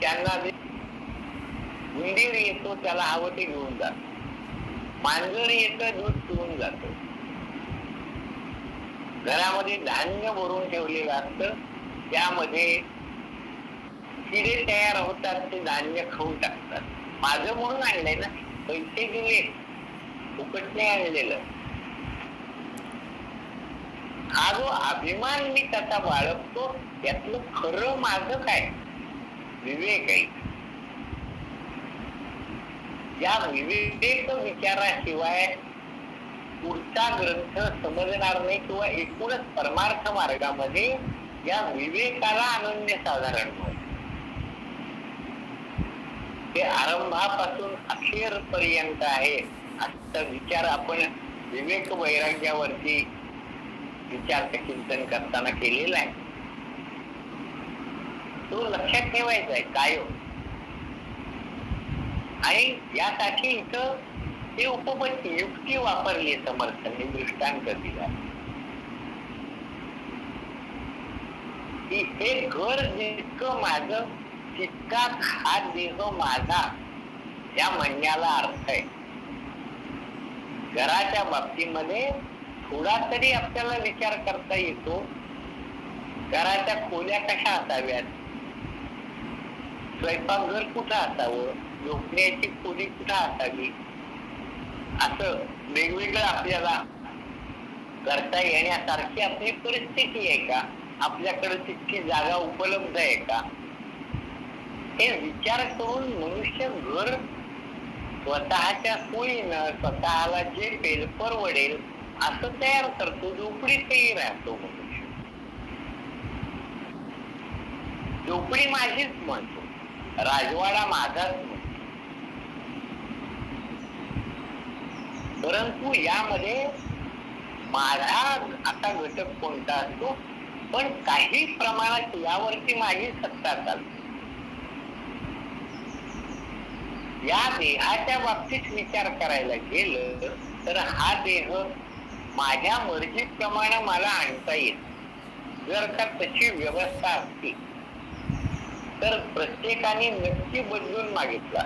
त्यांना उंदीर येतो, त्याला हवं ते घेऊन जातो. मांजर येतं, दूध पिऊन जातो. घरामध्ये धान्य भरून ठेवलेलं असतं, त्यामध्ये किडे तयार होतात, ते धान्य खाऊन टाकतात. माझं म्हणून आणलंय ना, पैसे दिले, फुकट नाही आणलेलं. हा जो अभिमान मी त्याचा बाळगतो, त्यातलं खरं माझं काय? विवेक आहे. या विवेक विचाराशिवाय पुढचा ग्रंथ समजणार नाही, किंवा एकूणच परमार्थ मार्गामध्ये या विवेकाला अनन्यसाधारण होय. ते आरंभापासून अखेरपर्यंत आहे असा विचार आपण विवेक वैराग्यावरती विचार चिंतन करताना केलेला आहे. तो लक्षात ठेवायचा आहे कायम. आणि यासाठी इथं ते उपपत्ती युक्ती वापरली समर्थांनी, दृष्टांत दिला की हे घर जितकं माझं तितकाच हा देह माझा, या म्हणण्याला अर्थ आहे. घराच्या बाबतीमध्ये थोडा तरी आपल्याला विचार करता येतो. घराच्या खोल्या कशा असाव्यात, स्वयंपाकघर कुठं असावं, झोपण्याची खोली कुठं असावी, असं वेगवेगळं आपल्याला करता येण्यासारखी आपली परिस्थिती आहे का, आपल्याकडे तितकी जागा उपलब्ध आहे का, हे विचार करून मनुष्य घर स्वतःच्या सोयीनं स्वतःला जे परवडेल असं तयार करतो. झोपडीतही राहतो मनुष्य. झोपडी माझीच म्हणतो, राजवाडा माझाच म्हणतो. परंतु यामध्ये माझा असा घटक कोणता असतो, पण काही प्रमाणात यावरती माझी सत्ता चालते. या देहाच्या बाबतीत विचार करायला गेलं तर हा देह माझ्या मर्जीप्रमाणे मला आणता येईल. जर का तशी व्यवस्था असती तर प्रत्येकाने नक्की बदलून मागितला.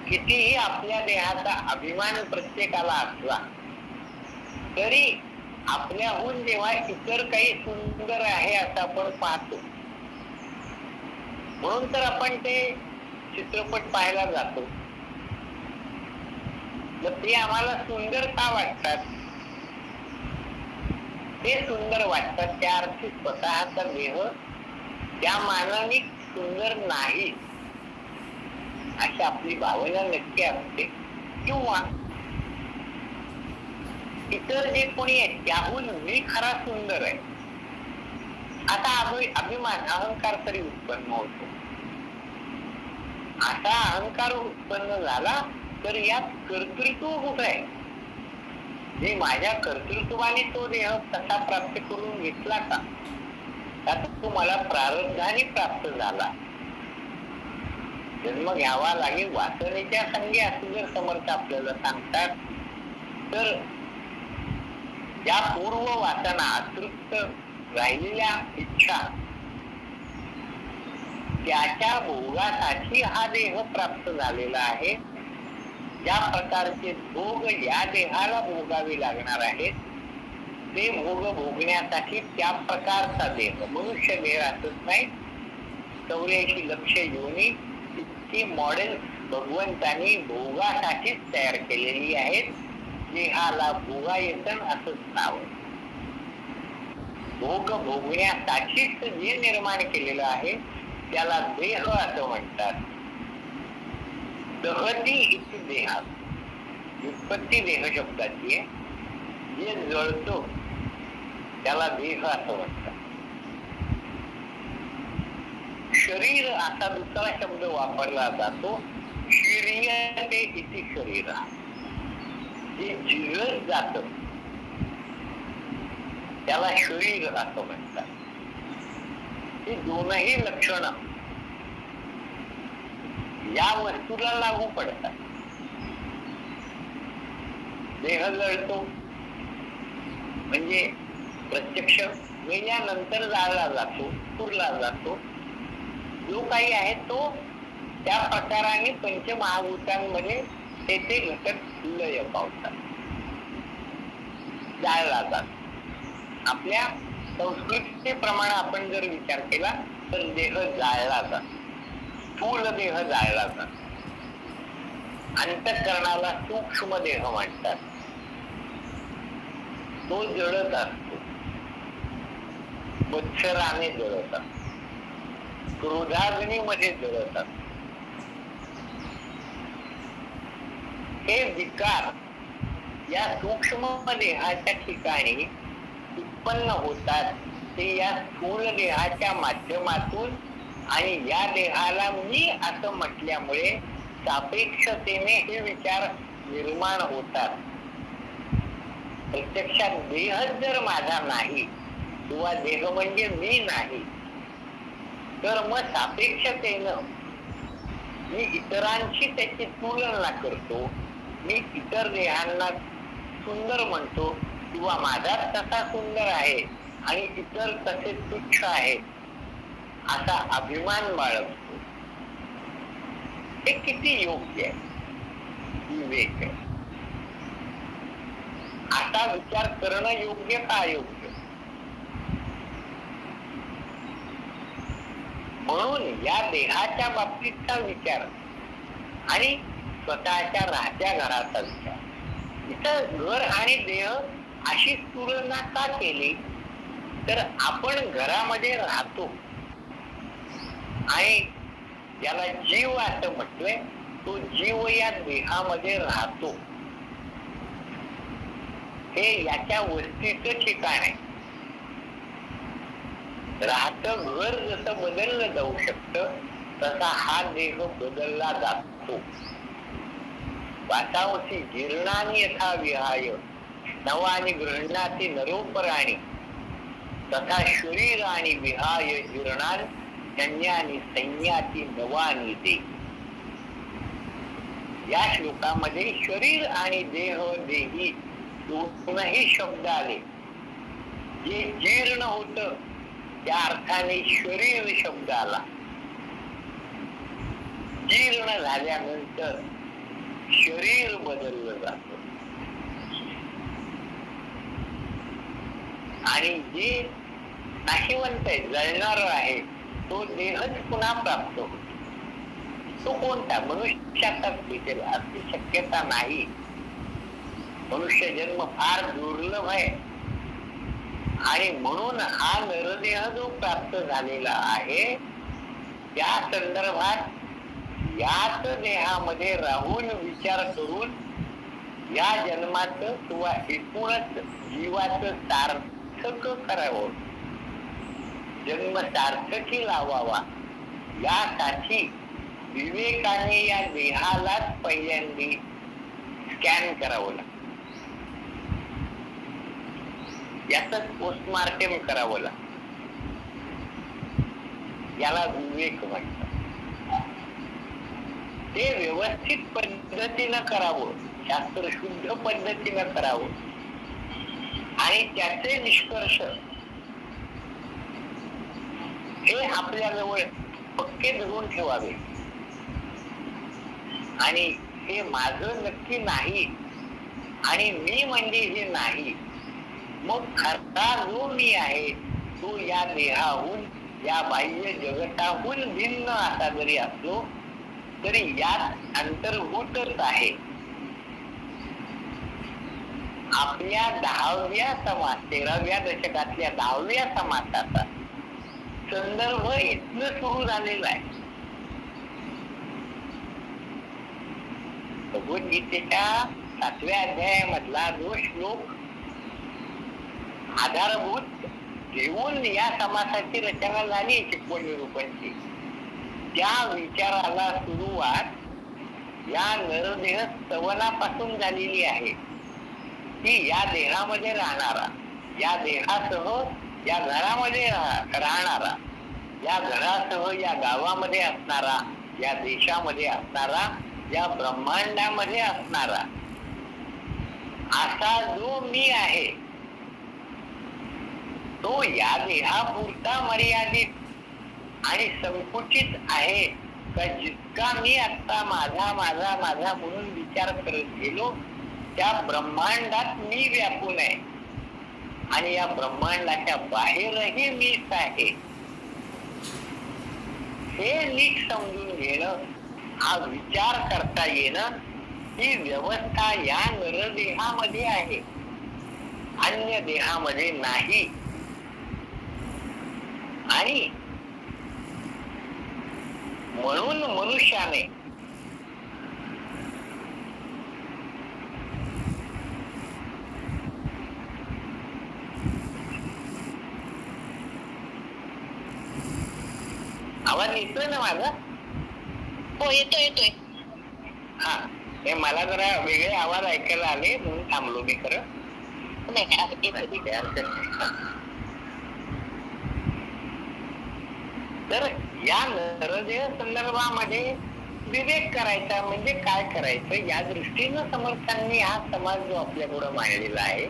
कितीही आपल्या देहाचा अभिमान प्रत्येकाला असला तरी आपल्याहून जेव्हा इतर काही सुंदर आहे असं आपण पाहतो, म्हणून तर आपण ते चित्रपट पाहायला जातो. मग ते आम्हाला सुंदर का वाटतात? ते सुंदर वाटतात त्या अर्थी स्वतःचा देह त्या मानाने सुंदर नाही अशी आपली भावना नक्की असते. किंवा इतर जे कोणी आहे त्याहून मी खरा सुंदर आहे आता अभिमान, अहंकार तरी उत्पन्न होतो. असा अहंकार उत्पन्न झाला तर यात कर्तृत्व कुठं आहे? मी माझ्या कर्तृत्वाने तो देह कसा प्राप्त करून घेतला का? तो मला प्रारब्धाने प्राप्त झाला. जन्म घ्यावा लागेल वासनेच्या संगी असं जर समर्थ आपल्याला सांगतात, तर या पूर्व वासना, अतृप्त राहिलेल्या इच्छा, त्याच्या भोगासाठी हा देह प्राप्त झालेला आहे. ज्या प्रकारचे भोग या देहाला भोगावे लागणार आहेत ते भोग भोगण्यासाठी त्या प्रकारचा देह, मनुष्य देह असत नाही. 84 लक्ष योनी इतकी मॉडेल भगवंतांनी भोगासाठीच तयार केलेली आहेत. देहाला भोगायतन असंच नाव. भोग भोगण्यासाठीच जे निर्माण केलेलं आहे त्याला देह असं म्हणतात. दहती इति देहा, उत्पत्ती देह शब्दाची आहे. जे जळतो त्याला देह असं म्हणतात. शरीर असा दुसरा शब्द वापरला जातो. शरीर इति शरीर, जे जिरत जात त्याला शरीर असं म्हणतात. ही दोनही लक्षण या वस्तूला लागू पडतात. देह जळतो म्हणजे प्रत्यक्ष वेळानंतर जाळला जातो, पुरला जातो. जो काही आहे तो त्या प्रकाराने पंचमहाभूतांमध्ये ते घटक लय पावतात, जाळला जात. आपल्या संस्कृतीप्रमाणे आपण जर विचार केला तर देह जाळला जात, स्थूल देह जाळला जात. अंतःकरणाला सूक्ष्म देह म्हणतात, तो जळत असतो, मत्सराने जळत असतो, क्रोधाग्नीमध्ये जळत असतो. हे विकार या सूक्ष्म देहाच्या ठिकाणी उत्पन्न होतात, ते या स्थूल देहाच्या माध्यमातून आणि या देहाला मी असं म्हटल्यामुळे सापेक्षतेने हे विचार निर्माण होतात. प्रत्यक्षात देह जर माझा नाही किंवा देह म्हणजे मी नाही, तर मग सापेक्षतेनं मी इतरांची त्याची तुलना करतो, मी इतर देहांना सुंदर म्हणतो किंवा माझा तसा सुंदर आहे आणि इतर तसे तुच्छ आहेत असा अभिमान बाळगतो. हे किती योग्य आहे, विवेक आहे. असा विचार करणं योग्य का अयोग्य? म्हणून या देहाच्या बाबतीतचा विचार आणि स्वतःच्या राहत्या घराचा विचार, इथं घर आणि देह अशी तुलना का केली? तर आपण घरामध्ये राहतो आणि ज्याला जीव असं म्हटलंय, तो जीव या देहामध्ये राहतो. हे याच्या वस्तीचं ठिकाण आहे. राहतं घर जसं बदललं जाऊ शकतं, तसा हा देह बदलला जातो. वातावसी जीर्णानी यथा विहाय नवानी गृह्णाती नरोपराणी तथा शरीरानी विहाय जीर्णान धन्यानी संज्ञाती नवानी दे. या श्लोकामध्ये शरीर आणि देह देही दोनही शब्द आले. जे जीर्ण होत त्या अर्थाने शरीर शब्द आला. जीर्ण झाल्यानंतर शरीर बदललं जात आणि जे नाशिवंत आहे, जळणार आहे, तो देहच पुन्हा प्राप्त होतो. तो कोणता? मनुष्याचाच भेटेल अशी शक्यता नाही. मनुष्य जन्म फार दुर्लभ आहे आणि म्हणून हा नरदेह जो प्राप्त झालेला आहे त्या संदर्भात याच देहामध्ये राहून विचार करून या जन्माचं किंवा एकूणच जीवाचं सार्थक करावं, जन्म सार्थकी लावावा, यासाठी विवेकाने या देहालाच पहिल्यांदा स्कॅन करावं लागतं. याच पोस्टमार्टम करावं लागतं. याला विवेक म्हणतात. ते व्यवस्थित पद्धतीनं करावं, शास्त्र शुद्ध पद्धतीनं करावं आणि त्याचे निष्कर्ष हे आपल्याजवळ पक्के धरून ठेवावे. आणि हे माझं नक्की नाही आणि मी म्हणजे हे नाही. मग खरा जो मी आहे तो या देहाहून, या बाह्य जगताहून भिन्न असा जरी असलो तरी यात अंतर्भूतच आहे. आपल्या 13व्या दशकातल्या 10व्या समासाचा संदर्भ इथनं सुरू झालेला आहे. भगवद्गीतेच्या 7व्या अध्यायामधला जो श्लोक आधारभूत घेऊन या समासाची रचना झाली चिपवण निरूपणची, त्या विचाराला सुरुवात या नरदेह स्तवनापासून झालेली आहे. की या देहामध्ये राहणारा, या देहासह या घरामध्ये राहणारा, या घरासह या गावामध्ये असणारा, या देशामध्ये असणारा, या ब्रह्मांडामध्ये असणारा असा जो मी आहे तो या देहापुरता मर्यादित आणि संकुचित आहे का जितका मी आता माझा माझा माझा म्हणून विचार करत गेलो त्या ब्रह्मांडात मी व्यापून आहे आणि या ब्रह्मांडाच्या बाहेरही मीच आहे हे नीट समजून घेणं, हा विचार करता येणं, ही व्यवस्था या नरदेहामध्ये आहे, अन्य देहामध्ये नाही. आणि म्हणून मनुष्याने आवाज येतोय ना माझा? हो, येतोय. हा, हे मला जरा वेगळे आवाज ऐकायला आले म्हणून थांबलो मी खरं. तर या नरदेह संदर्भामध्ये विवेक करायचा म्हणजे काय करायचं या दृष्टीनं समर्थांनी हा समाज जो आपल्या पुढे मांडलेला आहे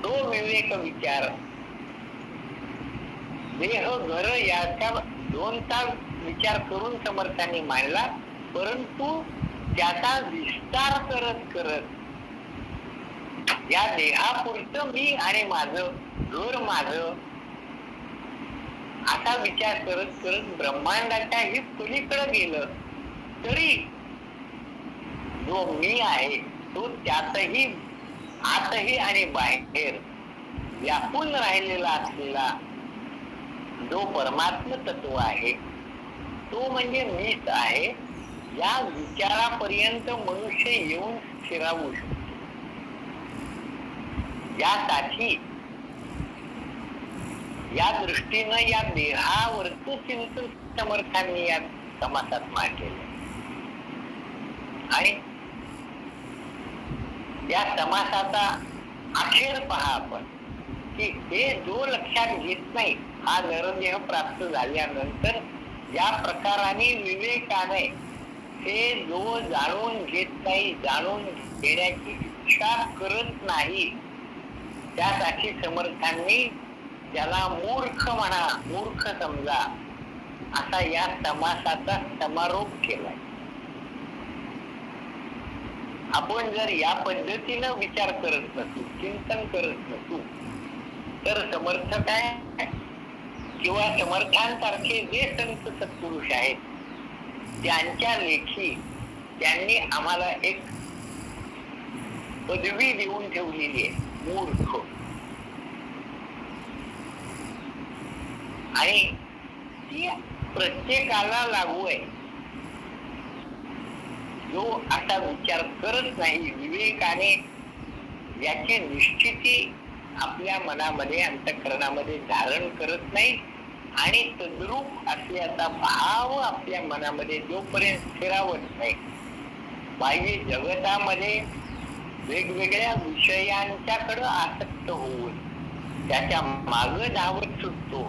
तो विवेक विचार देह घर याच्या दोनचा विचार करून समर्थांनी मांडला, परंतु त्याचा विस्तार करत करत या देहापुरतं मी आणि माझं घर माझं असा विचार करत करत ब्रह्मांडाच्या ही पलीकडे गेलं तरी जो मी आहे तो त्यातही आतही आणि बाहेर व्यापून राहिलेला असलेला जो परमात्म तत्व आहे तो म्हणजे मीच आहे. या विचारापर्यंत मनुष्य येऊन स्थिरावू शकतो. यासाठी या दृष्टीनं या देहावरचं चिंतन समर्थांनी या समासात मांडलेलं आणि या समासाचा अखेर पहा आपण की हे जो लक्षात घेत नाही हा नरदेह प्राप्त झाल्यानंतर या प्रकाराने विवेकाने हे जो जाणून घेत नाही, जाणून घेण्याची इच्छा करत नाही, त्यासाठी समर्थांनी त्याला मूर्ख म्हणा, मूर्ख समजा असा या समासाचा समारोप केलाय. आपण जर या पद्धतीनं विचार करत नसू, चिंतन करत नसू तर समर्थ काय किंवा समर्थांसारखे जे संत सत्पुरुष आहेत त्यांच्या लेखी त्यांनी आम्हाला एक पदवी देऊन ठेवलेली आहे, मूर्ख. आणि ती प्रत्येकाला लागू आहे. जो असा विचार करत नाही, विवेकाने याची निश्चिती आपल्या मनामध्ये अंतःकरणामध्ये धारण करत नाही आणि तद्रूप असल्याचा भाव आपल्या मनामध्ये जोपर्यंत स्थिरावत नाही, बाह्य जगतामध्ये वेगवेगळ्या विषयांच्याकडे आसक्त होऊन त्याच्या मागे धावत सुटतो,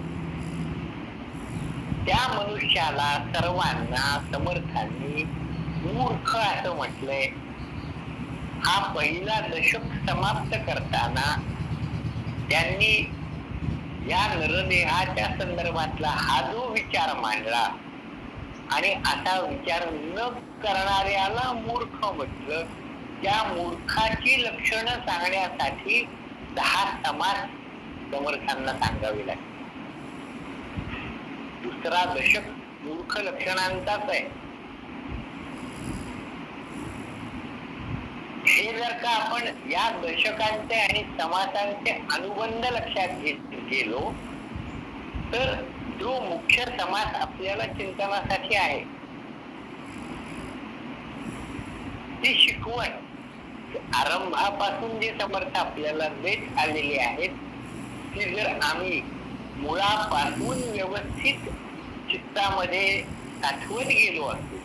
त्या मनुष्याला सर्वांना समर्थांनी मूर्ख असं म्हटलंय. हा पहिला दशक समाप्त करताना त्यांनी या नरदेहाच्या संदर्भातला हा जो विचार मांडला आणि असा विचार न करणाऱ्याला मूर्ख म्हटलं, त्या मूर्खाची लक्षणं सांगण्यासाठी 10 समास समर्थांना सांगावे लागले. दुसरा दशक मूर्ख लक्षणांचाच आहे. हे जर का आपण या दशकांचे आणि समासांचे अनुबंध लक्षात घेत गेलो तर जो मुख्य समास आपल्याला चिंतनासाठी आहे ती शिकवण आरंभापासून जे समर्थ आपल्याला देत आलेले आहेत ती जर आम्ही मुळापासून व्यवस्थित चित्तामध्ये साठवत गेलो असतो,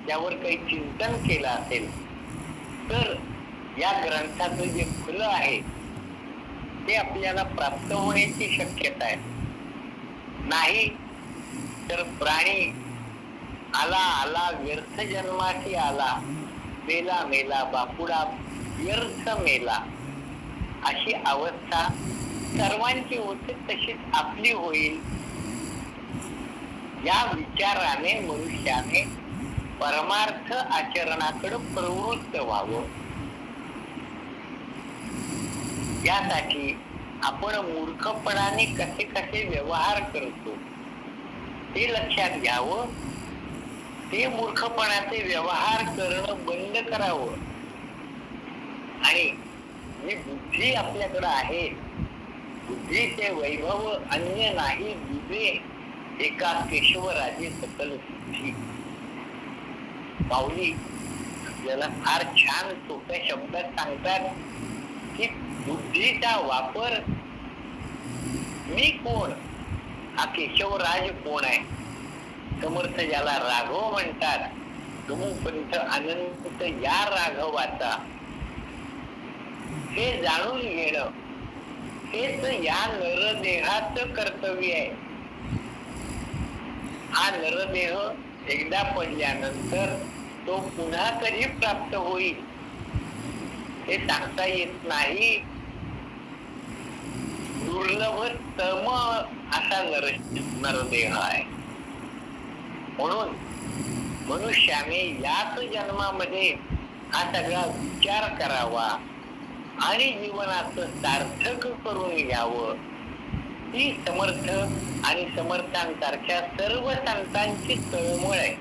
त्यावर काही चिंतन केलं असेल तर या ग्रंथाचं जे फुलं आहे ते आपल्याला प्राप्त होण्याची शक्यता आहे. नाही तर प्राणी आला आला व्यर्थ जन्माशी आला, मेला मेला बापुडा व्यर्थ मेला, अशी अवस्था सर्वांची होते तशीच आपली होईल या विचाराने मनुष्याने परमार्थ आचरणाकडे प्रवृत्त व्हावं. यासाठी आपण मूर्खपणाने कसे कसे व्यवहार करतो ते लक्षात घ्यावं. ते मूर्खपणाचे व्यवहार करणं बंद करावं आणि जी बुद्धी आपल्याकडे आहे, बुद्धीचे वैभव अन्य नाही दुजे एका केशवराजे सकल सिद्धी. पावली आपल्याला फार छान सोप्या शब्दात सांगतात की बुद्धीचा वापर, मी कोण, हा केशवराज कोण आहे. समर्थ ज्याला राघव म्हणतात, गमुपंथ अनंत या राघवाचा हे जाणून घेणं हेच या नरदेहाचं कर्तव्य आहे. हा नरदेह एकदा पडल्यानंतर तो पुन्हा कधी प्राप्त होईल हे सांगता येत नाही. दुर्लभतम असा नरदेह आहे. म्हणून मनुष्याने याच जन्मामध्ये हा सगळा विचार करावा आणि जीवनाचं सार्थक करून घ्यावं. ही समर्थ आणि समर्थांसारख्या सर्व संतांची तळमळ आहे.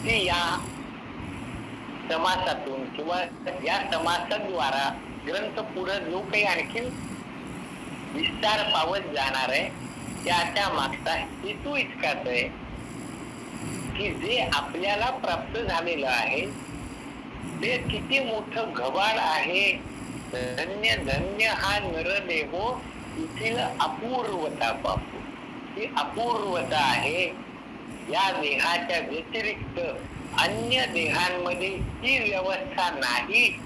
ती या समासातून किंवा या समासाद्वारा ग्रंथ पुढे जो काही आणखी विस्तार पावत जाणार आहे त्याच्या मागचा हेतू इतकाच आहे की जे आपल्याला प्राप्त झालेलं आहे ते किती मोठं घबाड आहे. धन्य धन्य हा नरदेहो येथील अपूर्वता पाहू. ही अपूर्वता आहे. या देहाच्या व्यतिरिक्त अन्य देहांमध्ये ही व्यवस्था नाही